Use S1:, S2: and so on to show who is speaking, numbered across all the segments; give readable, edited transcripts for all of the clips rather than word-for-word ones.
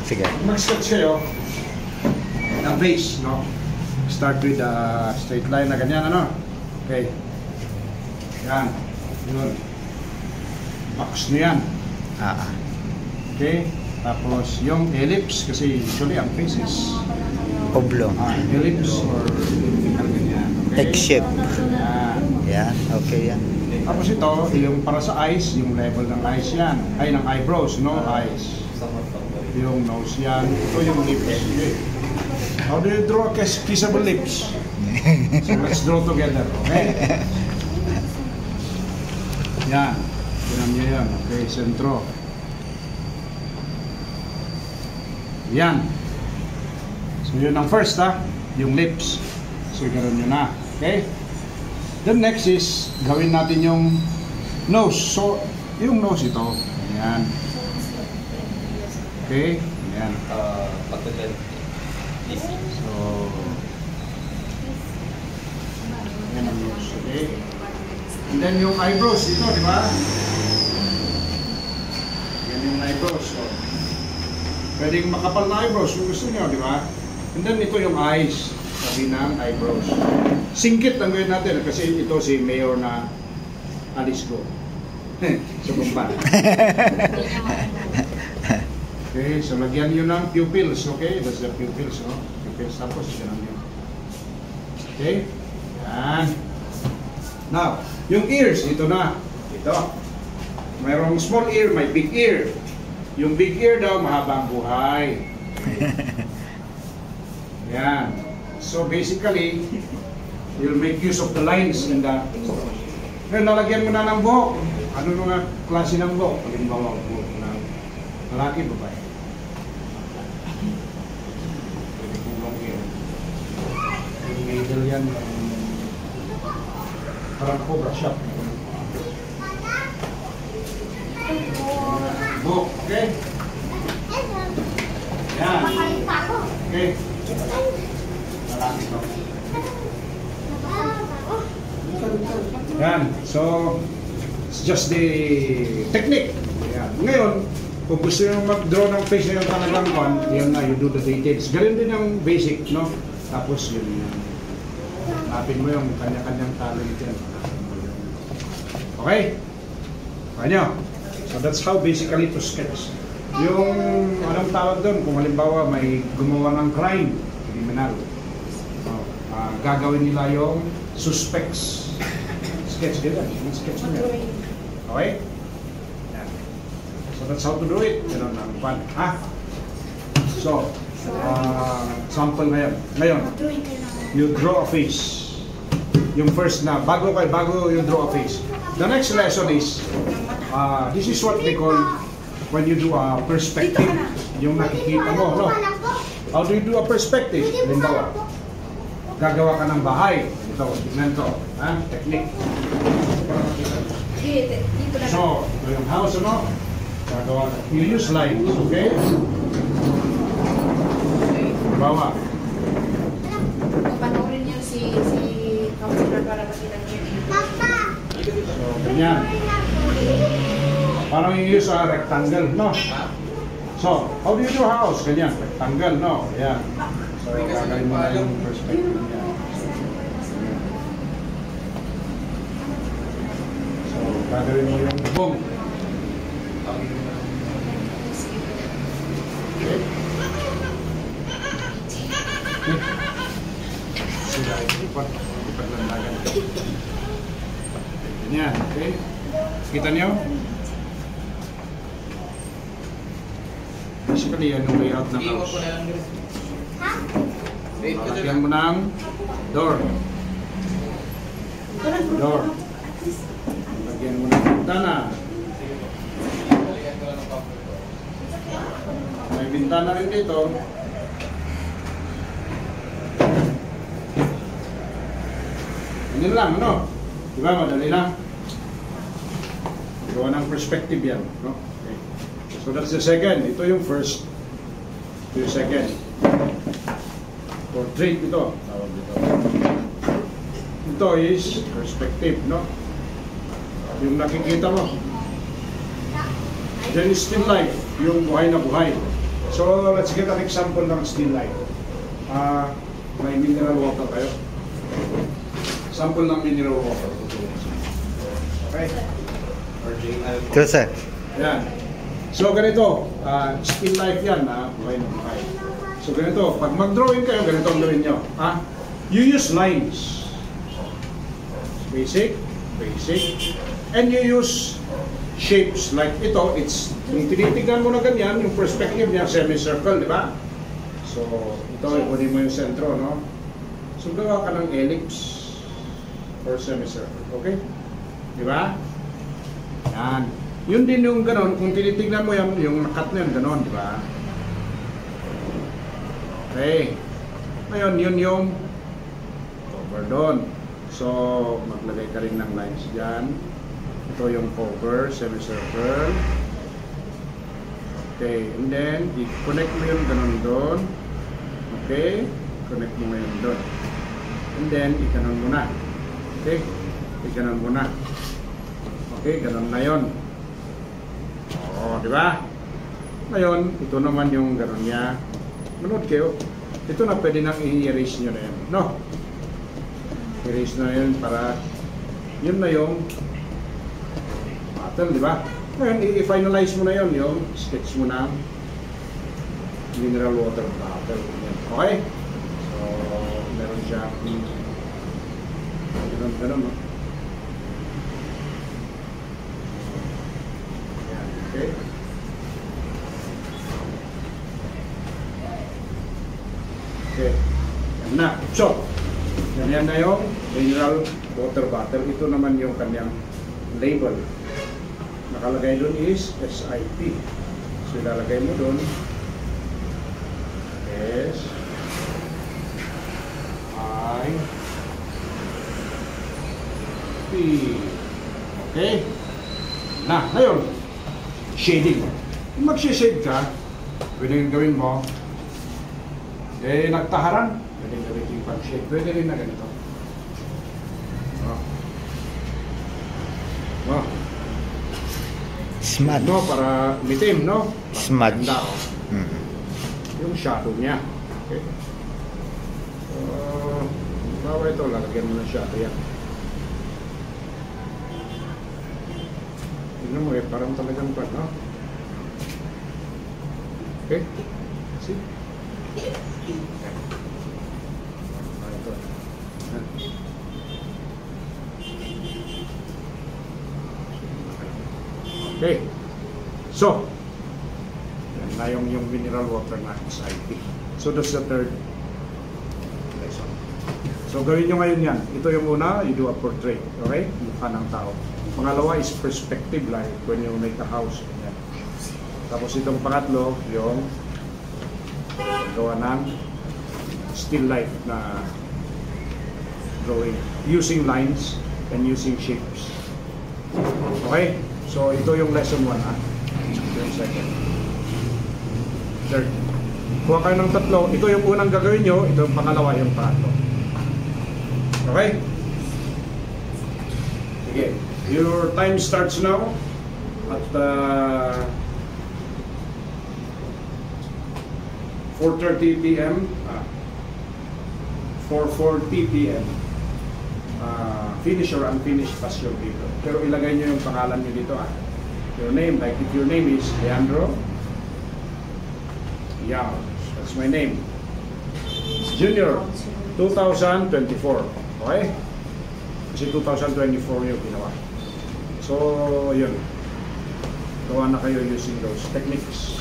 S1: Sige.
S2: Mag-sketch kayo na base, no? Start with a straight line na ganyan, ano? Okay. Yan. Yun. Box nyo yan. Okay. Tapos yung ellipse, kasi usually ang face is
S1: oblong.
S2: Ellipse or ganyan. Okay.
S1: X-shape.
S2: Yan.
S1: Yan. Okay yan.
S2: Tapos ito, yung para sa eyes, yung level ng eyes yan. Ay, ng eyebrows, no? Eyes. Yung nose yan. Ito yung lips. Okay. How do you draw a kissable lips? So let's draw together. Okay? Yan. Yan nyo yan. Okay, sentro. Yan. So yun ang first, ha? Yung lips. So ganoon nyo na. Okay? Then next is, gawin natin yung nose. So, yung nose ito. Ayan. Okay? Ayan. So, ayan ang nose. Okay? And then yung eyebrows ito, di ba? Yan yung eyebrows. So, pwedeng makapal na eyebrows kung gusto nyo, di ba? And then ito yung eyes. Sabi ng eyebrows. Singkit ang gawin natin kasi ito si Mayor na alis ko. Sa Bumban. Okay, so lagyan nyo ng pupils, okay? That's the pupils, no? Pupils, tapos ganun yun. Okay? Yan. Now, yung ears, ito na. Ito. Mayroong small ear, may big ear. Yung big ear daw, mahabang buhay. Yan. So basically, you'll make use of the lines in the... Ngayon, nalagyan mo na ng buhok. Ano nga klase ng buhok? Halimbawa, buhok ng lalaki, babae. Pwede kong long hair. Yung middle yan, parang cobra shop. Buhok, okay? Yan. Okay. Yan. So, it's just the technique. Yan. Ngayon, kung gusto nyo mag-draw ng face na yung talagang one, yan na, you do the details. Ganun din yung basic, no? Tapos yun, napin mo yung kanya-kanyang talent yan. Okay? Okay nyo? So, that's how basically to sketch. Yung, anong tawag doon, kung halimbawa may gumawa ng crime, criminal. Gagawin nila yung suspects. Sketch nila. Sketch nila. Okay? Yan. So that's how to do it. Ganun ang fun. Ha? So, sample ngayon. Ngayon, you draw a face. Yung first na, bago you draw a face. The next lesson is, this is what they call when you do a perspective. Yung nakikita mo, no? How do you do a perspective? Halimbawa, gagawa ka ng bahay. Ito, tignan to. Ha? Technique. So, ito yung house, ano? Gagawa ka. You use lines, okay? Halimbawa.
S3: Panoorin niyo si Councilor para makita niyo.
S2: So, ganyan. Parang you use a rectangle, no? So, how do you do a house? Ganyan, rectangle, no? Yan. So, gagawin mo na yung perspective niya. So, gagawin mo yung bubong. Okay. Sila, ipaglandagan. Ganyan, okay? Kita niyo? Basically, yan yung layout ng house. Lalagyan mo ng door. Door. Lagyan mo ng bintana. May bintana rin dito. Ganyan lang, ano? Diba, madali lang. Gawa ng perspective yan, no? Okay. So that's the second. Ito yung first. Ito yung second. Portrait ito. Tawag dito. Ito is perspective, no? Yung nakikita mo. Then still life, yung buhay na buhay. So, let's get an example ng still life. May mineral water kayo. Sample ng mineral water. Okay?
S1: Ito, sir.
S2: Yan. So, ganito. Still life yan. Okay. So, ganito. Pag mag-drawing kayo, ganito ang gawin nyo. You use lines. Basic. And you use shapes. Like ito, kung tinitignan mo na ganyan, yung perspective niya, semicircle, di ba? So, ito, ipunin mo yung sentro, no? So, gawa ka ng ellipse or semicircle. Okay? Di ba? Yan. Yun din yung ganon, kung tinitignan mo yan, yung nakat na yun, ganon, di ba? Okay. Ngayon, yun yung cover doon. So, maglagay ka rin ng lines dyan. Ito yung cover, semicircle. Okay, and then, i-connect mo yung ganon doon. Okay, connect mo ngayon doon. And then, ikanon mo na. Okay, ikanon mo na. Okay, ganon na yun. Oo, di ba? Ngayon, ito naman yung ganon niya. Manood kayo. Ito na pwede nang i-erase nyo na yan. No? Erase na yun para yun na yung pattern, di ba? Ngayon, i-finalize mo na yun, yung sketch mo na mineral water bottle. Okay? So, meron siya ganun, no? Yan, okay? Okay, yan na. So, yan na yung mineral water bottle. Ito naman yung kanyang label. Nakalagay doon is SIP. So, ilalagay mo doon SIP. Okay? Na, ngayon, shading. Kung mag-shade ka, pwede gawin mo, nagtaharan, pwede gawin yung pag-shade. Pwede rin na ganito.
S1: Smudge.
S2: No, para mitim, no?
S1: Smudge.
S2: Ganda, yung shadow niya. Okay. Bawa ito, lalagyan mo ng shadow yan. Tignan mo parang talagang pan, no? Okay? See? Ito. Okay. So, yan na yung mineral water na SIP. So, that's the third lesson. So, gawin nyo ngayon yan. Ito yung una, you do a portrait. Okay? Mukha ng tao. Pangalawa is perspective, like when you make a house. Yan. Tapos itong pangatlo, yung gawa ng still life na drawing. Using lines and using shapes. Okay? So, ito yung lesson 1, ha? Ito yung second. Third. Kuha kayo ng tatlo. Ito yung unang gagawin nyo. Ito yung pangalawa, yung pangatlo. Okay? Sige. Your time starts now at 4:30 p.m. 4:40 p.m. Finish or unfinished pass your paper. Pero ilagay nyo yung pangalan nyo dito. Your name, like if your name is Leandro Yang, that's my name. Junior, 2024. Okay? Kasi 2024 yung ginawa. So, yun. Gawa na kayo using those techniques.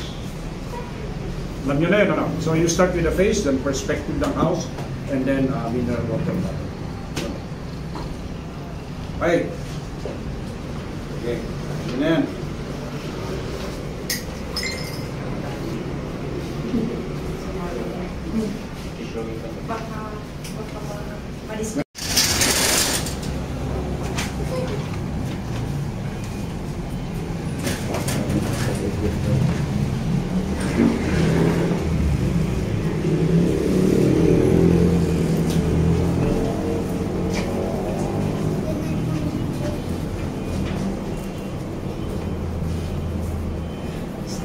S2: Alam nyo na yun, ano? So, you start with the face, then perspective ng house, and then mineral water bottle. Okay. Okay. Yun na yan.
S3: Baka ma-discuss.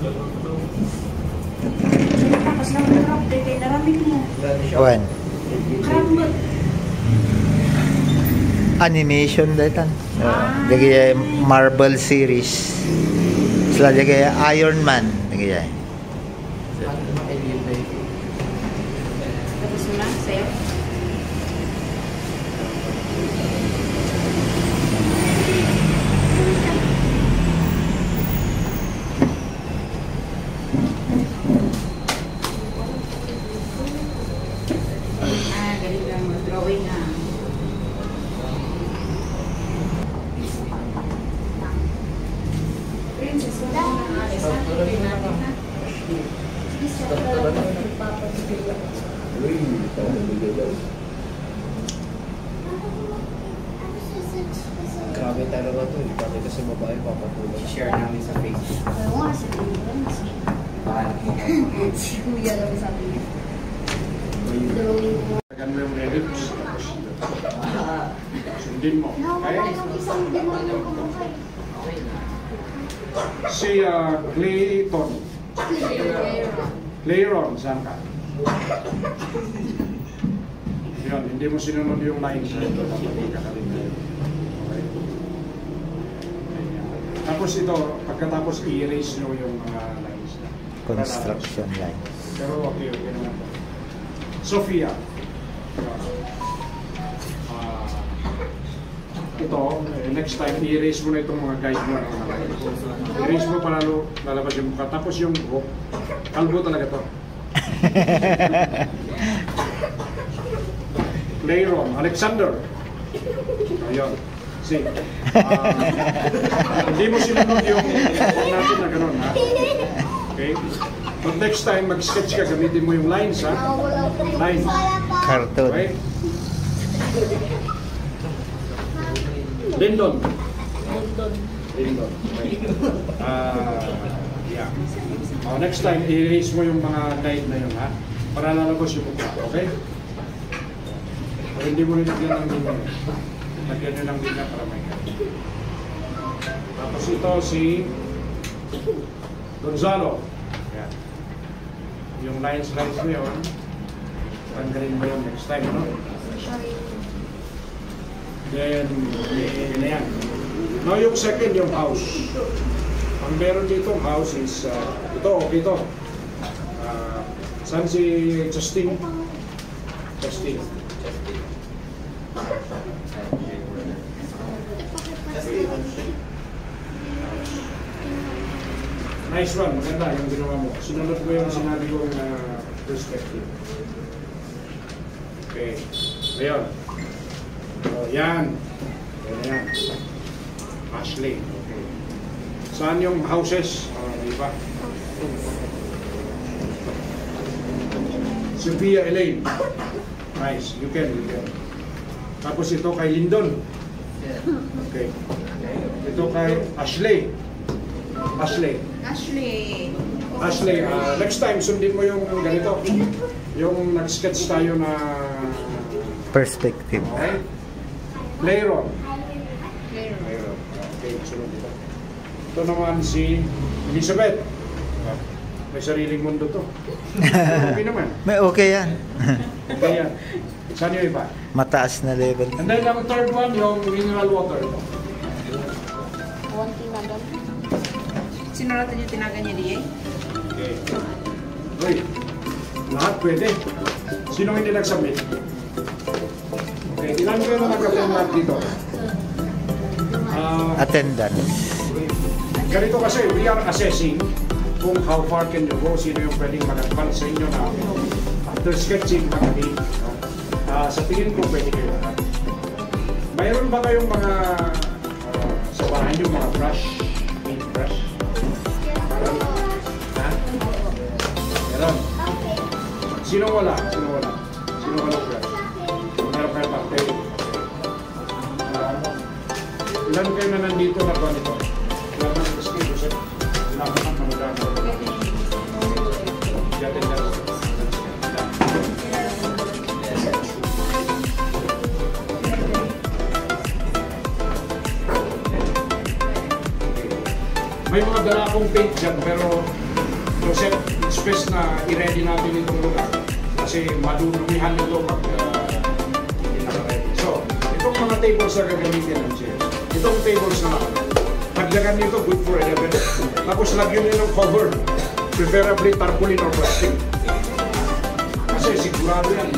S4: Slow.
S3: Karambit mo.
S4: One.
S3: Karambit.
S4: Animation dahil Lagi Marvel series. Sila lagi Iron Man. Lagi
S3: Tapos mo na, sa'yo. Galing lang mag-drawing ah. Princess, wala na alis na. Tingnan natin na.
S1: Grabe talaga to. Ipati ko sa babae, papatulog. Share namin sa Facebook.
S3: Oo nga, si Kuya.
S1: Paano mo
S3: Si Kuya lang sabi niya. Drawing mo.
S2: Tagan mo yung relips. Sundin mo.
S3: Nawala
S2: Okay?
S3: ng isang demonyo kumakain.
S2: Si Clayton. Clayron, saan ka? Yun, hindi mo sinunod yung lines. Kapatid ka rin. Okay? Tapos ito, pagkatapos i-erase nyo yung mga lines na.
S4: construction line.
S2: Pero okay naman po. Sophia. Ito, next time, i-erase mo na itong mga guide mo. I-erase mo para lalabas yung mukha. Tapos yung buhok, kalbo talaga to. Playroom, Alexander. Ayun. See. Hindi mo sinunod yung natin na gano'n, ha? Okay? But next time, mag-sketch ka, gamitin mo yung lines, ha? Lines.
S4: Cartoon.
S2: Okay? Lindon. Lindon. Okay. Yeah. Next time, i-erase mo yung mga guide na yun, ha? Para lalabas yung mukha, okay? Pero hindi mo nilagyan ng linya. Lagyan nyo ng linya para may guide. Tapos ito si Gonzalo. Yan. Yung lines mo yun, tanggalin mo yun next time, no? Then, yun na yan. Now yung second, yung house. Ang meron dito house is, ito, okay ito. Saan si Justin? Justin. Nice one, maganda yung ginawa mo. Sinunod ko yung sinabi kong perspective. Okay, ayun. Oh, yan. Yan. Ashley. Okay. Saan yung houses? Iba. Sophia Elaine. Nice. You can. Tapos ito kay Lindon. Okay. Ito kay Ashley. Ashley, next time sundin mo yung ganito. Yung nag-sketch tayo na
S4: Perspective.
S2: okay? Playroom. Okay, sunod dito. Ito naman si Elizabeth. May sariling mundo to. Okay naman.
S4: May okay yan.
S2: Okay yan. Saan yung iba?
S4: Mataas na level.
S2: And then ang third one, yung mineral water.
S3: Sinuratan yung tinaga niya diyan?
S2: Okay. Uy, lahat pwede. Sino hindi nag-submit? Okay, ilan kayo na nag-attend lahat dito?
S4: Attendance.
S2: Ganito kasi, we are assessing kung how far can you go, sino yung pwedeng mag-advance sa inyo na after sketching, mag-aid. Sa tingin ko, pwede kayo lahat. Mayroon ba kayong mga sa bahay nyo, mga brush? Paint brush? Ha? Meron? Sino wala? Sino wala brush? Meron kayo papel? Ilan kayo na nandito na ba nito? Ilan na nandito kayo, Joseph? Ilan na nandito? Yatin na rin. May mga dala akong paint dyan, pero Joseph, space na i-ready natin itong lugar. Kasi madudumihan nito pag naka-ready. So, itong mga tables na gagamitin ng chairs. Itong tables na pagdagan nito, good for 11. Tapos lagyan nyo ng cover. Preferably tarpaulin or plastic. Kasi sigurado yan,